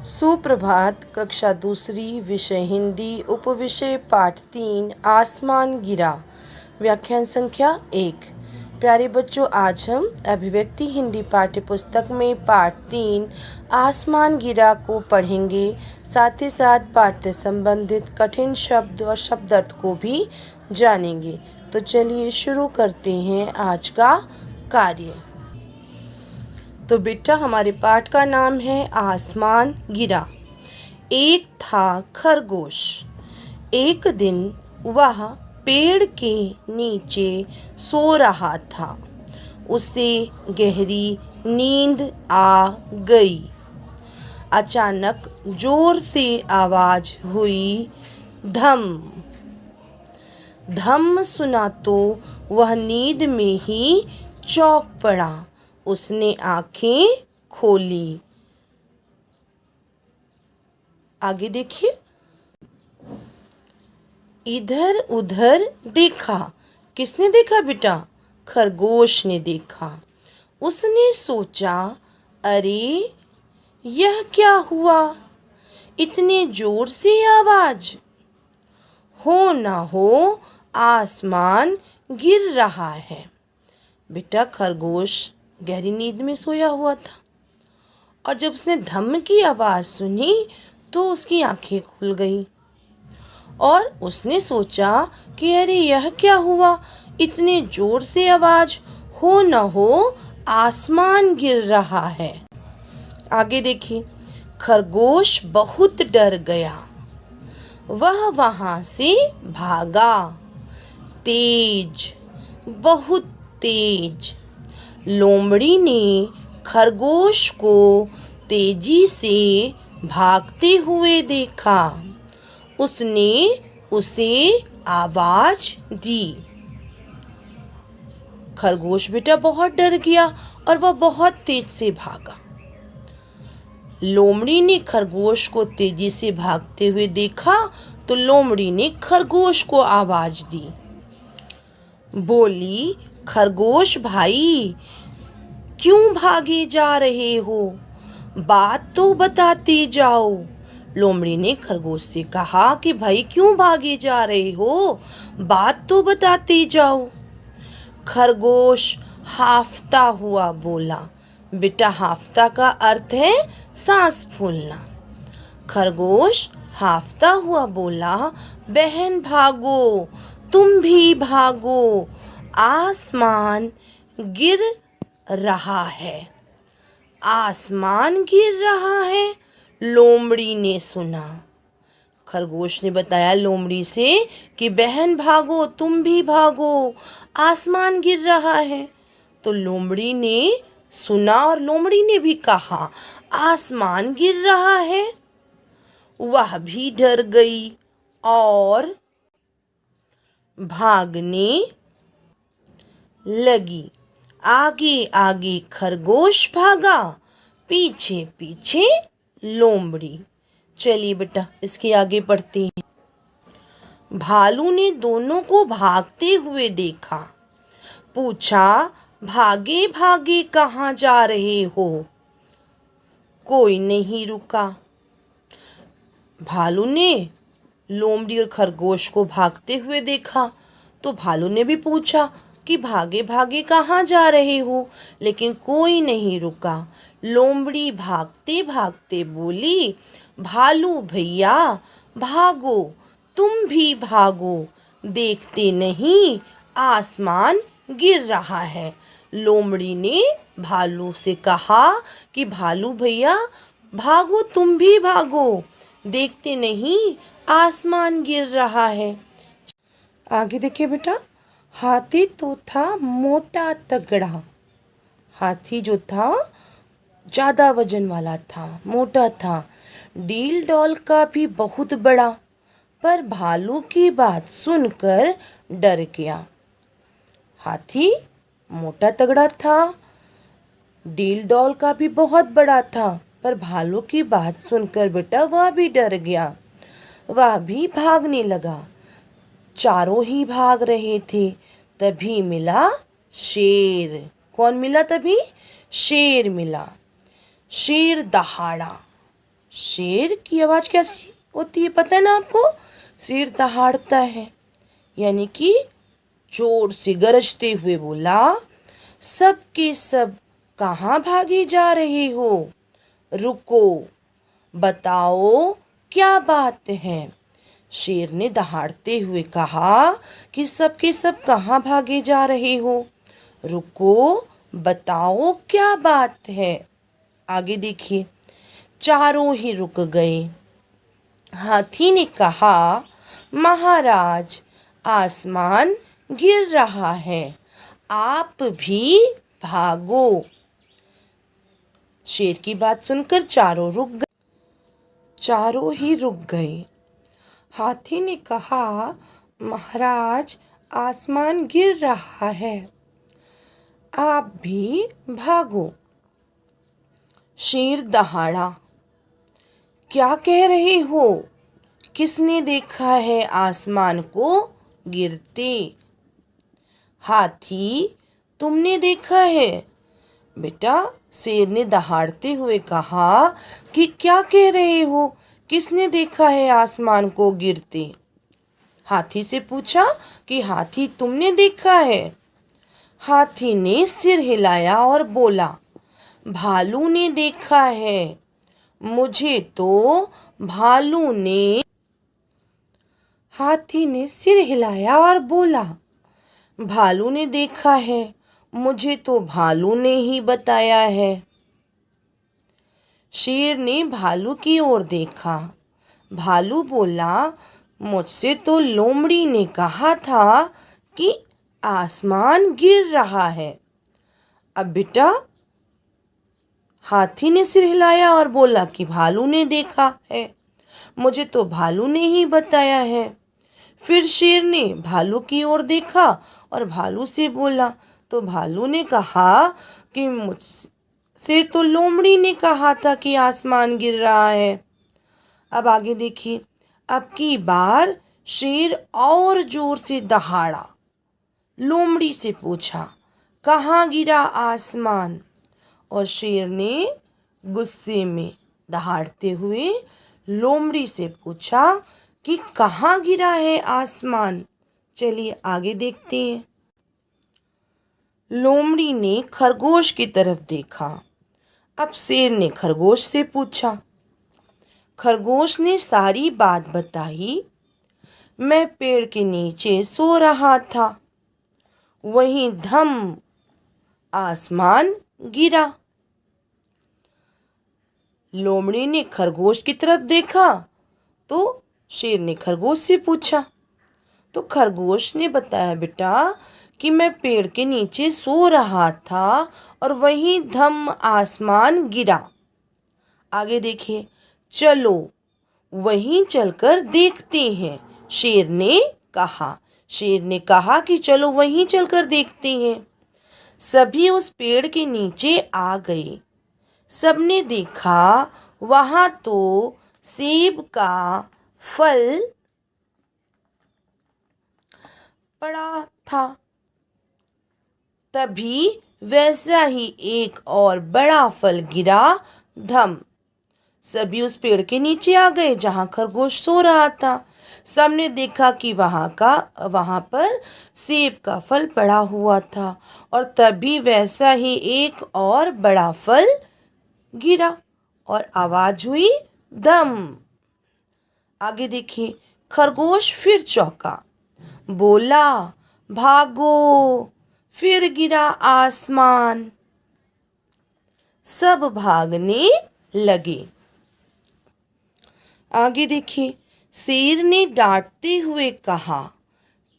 सुप्रभात। कक्षा दूसरी, विषय हिंदी, उपविषय पाठ 3, आसमान गिरा। व्याख्यान संख्या 1। प्यारे बच्चों, आज हम अभिव्यक्ति हिंदी पाठ्य पुस्तक में पाठ 3, आसमान गिरा को पढ़ेंगे। साथ ही साथ पाठ से संबंधित कठिन शब्द और शब्दार्थ को भी जानेंगे। तो चलिए शुरू करते हैं आज का कार्य। तो बेटा, हमारे पाठ का नाम है आसमान गिरा। एक था खरगोश। एक दिन वह पेड़ के नीचे सो रहा था। उसे गहरी नींद आ गई। अचानक जोर से आवाज हुई, धम। धम सुना तो वह नींद में ही चौंक पड़ा। उसने आंखें खोली। आगे देखिए। इधर उधर देखा। किसने देखा बेटा? खरगोश ने देखा। उसने सोचा, अरे यह क्या हुआ? इतने जोर से आवाज। हो ना हो आसमान गिर रहा है। बेटा, खरगोश गहरी नींद में सोया हुआ था और जब उसने धम की आवाज सुनी तो उसकी आंखें खुल गई और उसने सोचा कि अरे यह क्या हुआ? इतने जोर से आवाज। हो न हो आसमान गिर रहा है। आगे देखिए। खरगोश बहुत डर गया। वह वहां से भागा। तेज, बहुत तेज। लोमड़ी ने खरगोश को तेजी से भागते हुए देखा। उसने उसे आवाज दी। खरगोश बेटा बहुत डर गया और वह बहुत तेज से भागा। लोमड़ी ने खरगोश को तेजी से भागते हुए देखा तो लोमड़ी ने खरगोश को आवाज दी। बोली, खरगोश भाई, क्यों भागे जा रहे हो? बात तो बताते जाओ। लोमड़ी ने खरगोश से कहा कि भाई क्यों भागे जा रहे हो? बात तो बताते जाओ। खरगोश हाफता हुआ बोला। बेटा, हाफता का अर्थ है सांस फूलना। खरगोश हाफता हुआ बोला, बहन भागो, तुम भी भागो, आसमान गिर रहा है। आसमान गिर रहा है, लोमड़ी ने सुना। खरगोश ने बताया लोमड़ी से कि बहन भागो, तुम भी भागो, आसमान गिर रहा है। तो लोमड़ी ने सुना और लोमड़ी ने भी कहा, आसमान गिर रहा है। वह भी डर गई और भागने लगी। आगे आगे खरगोश भागा, पीछे पीछे लोमड़ी। चलिए बेटा, इसके आगे पढ़ते हैं। भालू ने दोनों को भागते हुए देखा। पूछा, भागे भागे कहाँ जा रहे हो? कोई नहीं रुका। भालू ने लोमड़ी और खरगोश को भागते हुए देखा तो भालू ने भी पूछा कि भागे भागे कहाँ जा रहे हो? लेकिन कोई नहीं रुका। लोमड़ी भागते भागते बोली, भालू भैया भागो, तुम भी भागो, देखते नहीं आसमान गिर रहा है। लोमड़ी ने भालू से कहा कि भालू भैया भागो, तुम भी भागो, देखते नहीं आसमान गिर रहा है। आगे देखिए बेटा। हाथी तो था मोटा तगड़ा। हाथी जो था ज्यादा वजन वाला था, मोटा था। डील डॉल का भी बहुत बड़ा, पर भालू की बात सुनकर डर गया। हाथी मोटा तगड़ा था, डील डॉल का भी बहुत बड़ा था, पर भालू की बात सुनकर बेटा वह भी डर गया। वह भी भागने लगा। चारों ही भाग रहे थे, तभी मिला शेर। कौन मिला तभी? शेर मिला। शेर दहाड़ा। शेर की आवाज़ कैसी होती है पता है ना आपको? शेर दहाड़ता है, यानी कि जोर से गरजते हुए बोला, सब के सब कहाँ भागे जा रहे हो? रुको, बताओ क्या बात है? शेर ने दहाड़ते हुए कहा कि सब के सब कहाँ भागे जा रहे हो? रुको, बताओ क्या बात है? आगे देखिए, चारों ही रुक गए। हाथी ने कहा, महाराज, आसमान गिर रहा है, आप भी भागो। शेर की बात सुनकर चारों ही रुक गए। हाथी ने कहा, महाराज, आसमान गिर रहा है, आप भी भागो। शेर दहाड़ा, क्या कह रहे हो? किसने देखा है आसमान को गिरते? हाथी, तुमने देखा है। बेटा, शेर ने दहाड़ते हुए कहा कि क्या कह रहे हो? किसने देखा है आसमान को गिरते? हाथी से पूछा कि हाथी, तुमने देखा है? हाथी ने सिर हिलाया और बोला, भालू ने देखा है। मुझे तो भालू ने हाथी ने सिर हिलाया और बोला, भालू ने देखा है, मुझे तो भालू ने ही बताया है। शेर ने भालू की ओर देखा। भालू बोला, मुझसे तो लोमड़ी ने कहा था कि आसमान गिर रहा है। अब बेटा, हाथी ने सिर हिलाया और बोला कि भालू ने देखा है, मुझे तो भालू ने ही बताया है। फिर शेर ने भालू की ओर देखा और भालू से बोला, तो भालू ने कहा कि मुझसे तो लोमड़ी ने कहा था कि आसमान गिर रहा है। अब आगे देखिए, अब की बार शेर और जोर से दहाड़ा। लोमड़ी से पूछा, कहाँ गिरा आसमान? और शेर ने गुस्से में दहाड़ते हुए लोमड़ी से पूछा कि कहाँ गिरा है आसमान? चलिए आगे देखते हैं। लोमड़ी ने खरगोश की तरफ देखा। अब शेर ने खरगोश से पूछा। खरगोश ने सारी बात बताई। मैं पेड़ के नीचे सो रहा था, वहीं धम आसमान गिरा। लोमड़ी ने खरगोश की तरफ देखा तो शेर ने खरगोश से पूछा। तो खरगोश ने बताया, बेटा, कि मैं पेड़ के नीचे सो रहा था और वहीं धम आसमान गिरा। आगे देखिए, चलो वहीं चलकर देखते हैं, शेर ने कहा। शेर ने कहा कि चलो वहीं चलकर देखते हैं। सभी उस पेड़ के नीचे आ गए। सबने देखा वहां तो सेब का फल पड़ा था। तभी वैसा ही एक और बड़ा फल गिरा, धम। सभी उस पेड़ के नीचे आ गए जहां खरगोश सो रहा था। सबने देखा कि वहां पर सेब का फल पड़ा हुआ था और तभी वैसा ही एक और बड़ा फल गिरा और आवाज हुई, दम। आगे देखिए, खरगोश फिर चौंका, बोला, भागो। फिर गिरा आसमान। सब भागने लगे। आगे देखिए, शेर ने डांटते हुए कहा,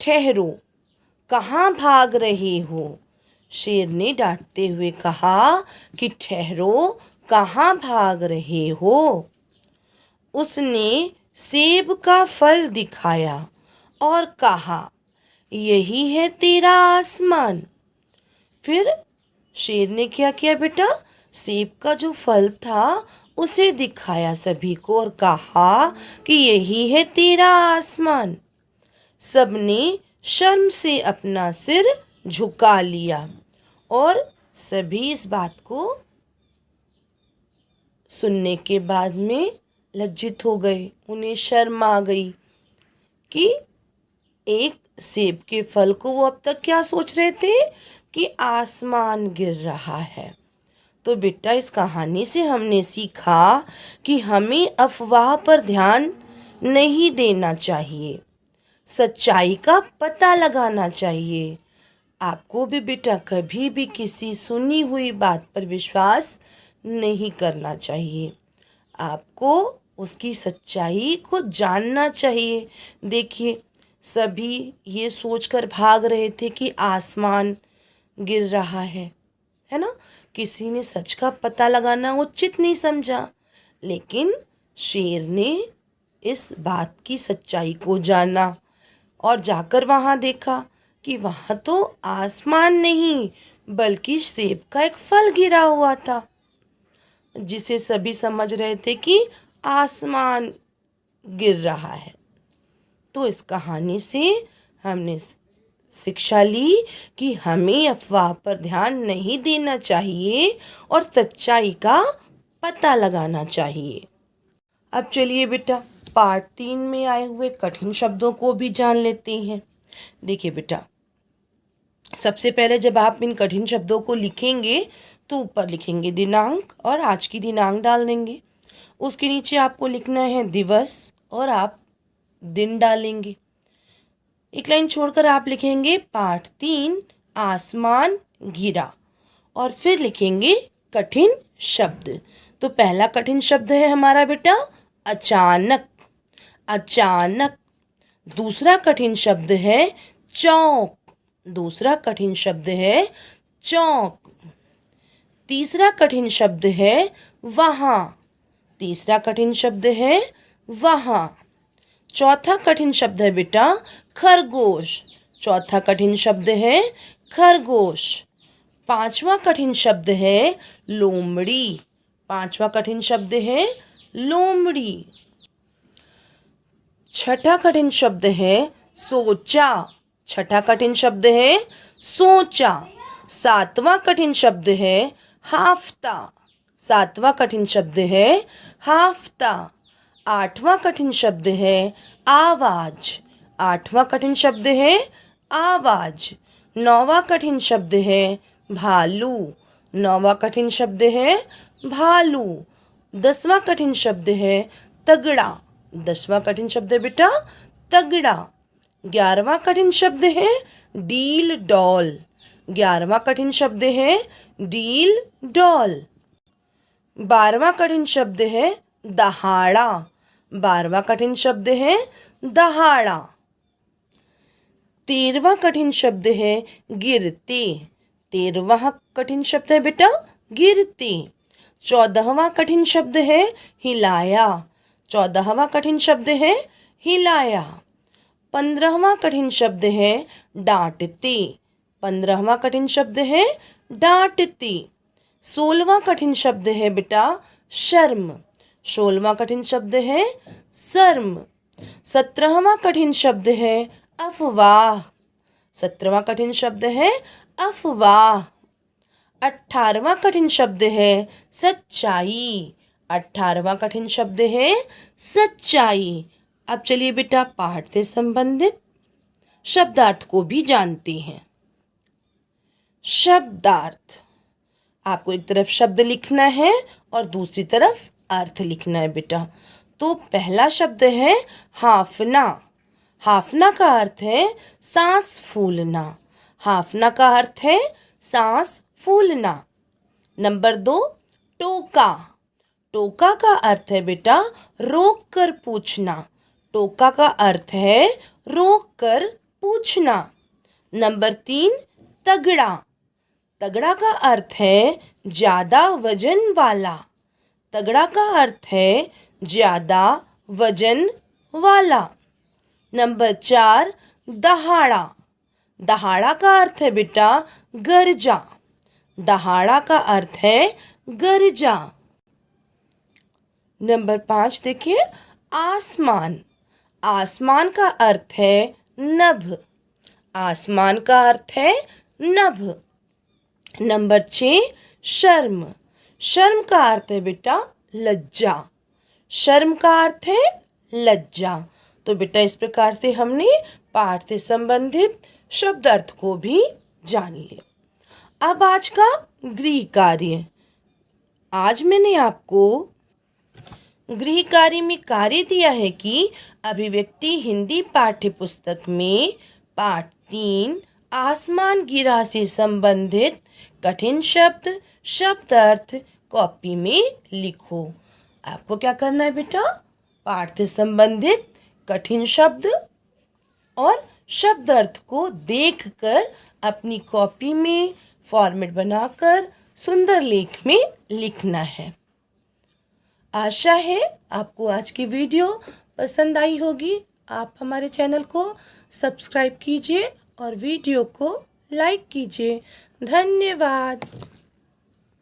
ठहरो, कहाँ भाग रहे हो? शेर ने डांटते हुए कहा कि ठहरो, कहाँ भाग रहे हो? उसने सेब का फल दिखाया और कहा, यही है तेरा आसमान। फिर शेर ने क्या किया बेटा? सेब का जो फल था उसे दिखाया सभी को और कहा कि यही है तेरा आसमान। सबने शर्म से अपना सिर झुका लिया और सभी इस बात को सुनने के बाद में लज्जित हो गए, उन्हें शर्म आ गई कि एक सेब के फल को वो अब तक क्या सोच रहे थे कि आसमान गिर रहा है। तो बेटा इस कहानी से हमने सीखा कि हमें अफवाह पर ध्यान नहीं देना चाहिए, सच्चाई का पता लगाना चाहिए। आपको भी बेटा कभी भी किसी सुनी हुई बात पर विश्वास नहीं करना चाहिए, आपको उसकी सच्चाई को जानना चाहिए। देखिए, सभी ये सोचकर भाग रहे थे कि आसमान गिर रहा है ना। किसी ने सच का पता लगाना उचित नहीं समझा, लेकिन शेर ने इस बात की सच्चाई को जाना और जाकर वहाँ देखा कि वहाँ तो आसमान नहीं बल्कि सेब का एक फल गिरा हुआ था, जिसे सभी समझ रहे थे कि आसमान गिर रहा है। तो इस कहानी से हमने शिक्षा ली कि हमें अफवाह पर ध्यान नहीं देना चाहिए और सच्चाई का पता लगाना चाहिए। अब चलिए बेटा पार्ट 3 में आए हुए कठिन शब्दों को भी जान लेते हैं। देखिए बेटा, सबसे पहले जब आप इन कठिन शब्दों को लिखेंगे तो ऊपर लिखेंगे दिनांक और आज की दिनांक डाल देंगे। उसके नीचे आपको लिखना है दिवस और आप दिन डालेंगे। एक लाइन छोड़कर आप लिखेंगे पार्ट 3 आसमान गिरा और फिर लिखेंगे कठिन शब्द। तो पहला कठिन शब्द है हमारा बेटा अचानक, अचानक। दूसरा कठिन शब्द है चौक, दूसरा कठिन शब्द है चौक। तीसरा कठिन शब्द है वहाँ, तीसरा कठिन शब्द है वहाँ। चौथा कठिन शब्द है बेटा खरगोश, चौथा कठिन शब्द है खरगोश। पांचवा कठिन शब्द है लोमड़ी, पांचवा कठिन शब्द है लोमड़ी। छठा कठिन शब्द है सोचा, छठा कठिन शब्द है सोचा। सातवां कठिन शब्द है हाफ्ता, सातवां कठिन शब्द है हाफ्ता। आठवां कठिन शब्द है आवाज, आठवां कठिन शब्द है आवाज। नौवां कठिन शब्द है भालू, नौवां कठिन शब्द है भालू। 10वां कठिन शब्द है तगड़ा, 10वां कठिन शब्द है बेटा तगड़ा। 11वां कठिन शब्द है डील डॉल, 11वां कठिन शब्द है डील डॉल। 12वां कठिन शब्द है दहाड़ा, 12वां कठिन शब्द है दहाड़ा। 13वां कठिन शब्द है गिरते, 13वां कठिन शब्द है बेटा गिरते। 14वां कठिन शब्द है हिलाया, 14वां कठिन शब्द है हिलाया। 15वां कठिन शब्द है डांटते, 15वां कठिन शब्द है डांटते। 16वां कठिन शब्द है बेटा शर्म, 16वां कठिन शब्द है शर्म। 17वां कठिन शब्द है अफवाह, 17वां कठिन शब्द है अफवाह। 18वां कठिन शब्द है सच्चाई, 18वां कठिन शब्द है सच्चाई। अब चलिए बेटा पाठ से संबंधित शब्दार्थ को भी जानते हैं। शब्दार्थ, आपको एक तरफ शब्द लिखना है और दूसरी तरफ अर्थ लिखना है बेटा। तो पहला शब्द है हाफना, हाफना का अर्थ है सांस फूलना, हाफना का अर्थ है सांस फूलना। नंबर 2 टोका, टोका का अर्थ है बेटा रोक कर पूछना, टोका का अर्थ है रोक कर पूछना। नंबर 3 तगड़ा, तगड़ा का अर्थ है ज़्यादा वजन वाला, तगड़ा का अर्थ है ज़्यादा वजन वाला। नंबर 4 दहाड़ा, दहाड़ा का अर्थ है बेटा गरजा, दहाड़ा का अर्थ है गरजा। नंबर 5 देखिए आसमान, आसमान का अर्थ है नभ, आसमान का अर्थ है नभ। नंबर 6 शर्म, शर्म का अर्थ है बेटा लज्जा, शर्म का अर्थ है लज्जा। तो बेटा इस प्रकार से हमने पाठ से संबंधित शब्द अर्थ को भी जान लिया। अब आज का गृह कार्य। आज मैंने आपको गृह कार्य में कार्य दिया है कि अभिव्यक्ति हिंदी पाठ्य पुस्तक में पाठ 3 आसमान गिरा से संबंधित कठिन शब्द शब्द अर्थ कॉपी में लिखो। आपको क्या करना है बेटा, पाठ से संबंधित कठिन शब्द और शब्द अर्थ को देखकर अपनी कॉपी में फॉर्मेट बनाकर सुंदर लेख में लिखना है। आशा है आपको आज की वीडियो पसंद आई होगी। आप हमारे चैनल को सब्सक्राइब कीजिए और वीडियो को लाइक कीजिए। धन्यवाद।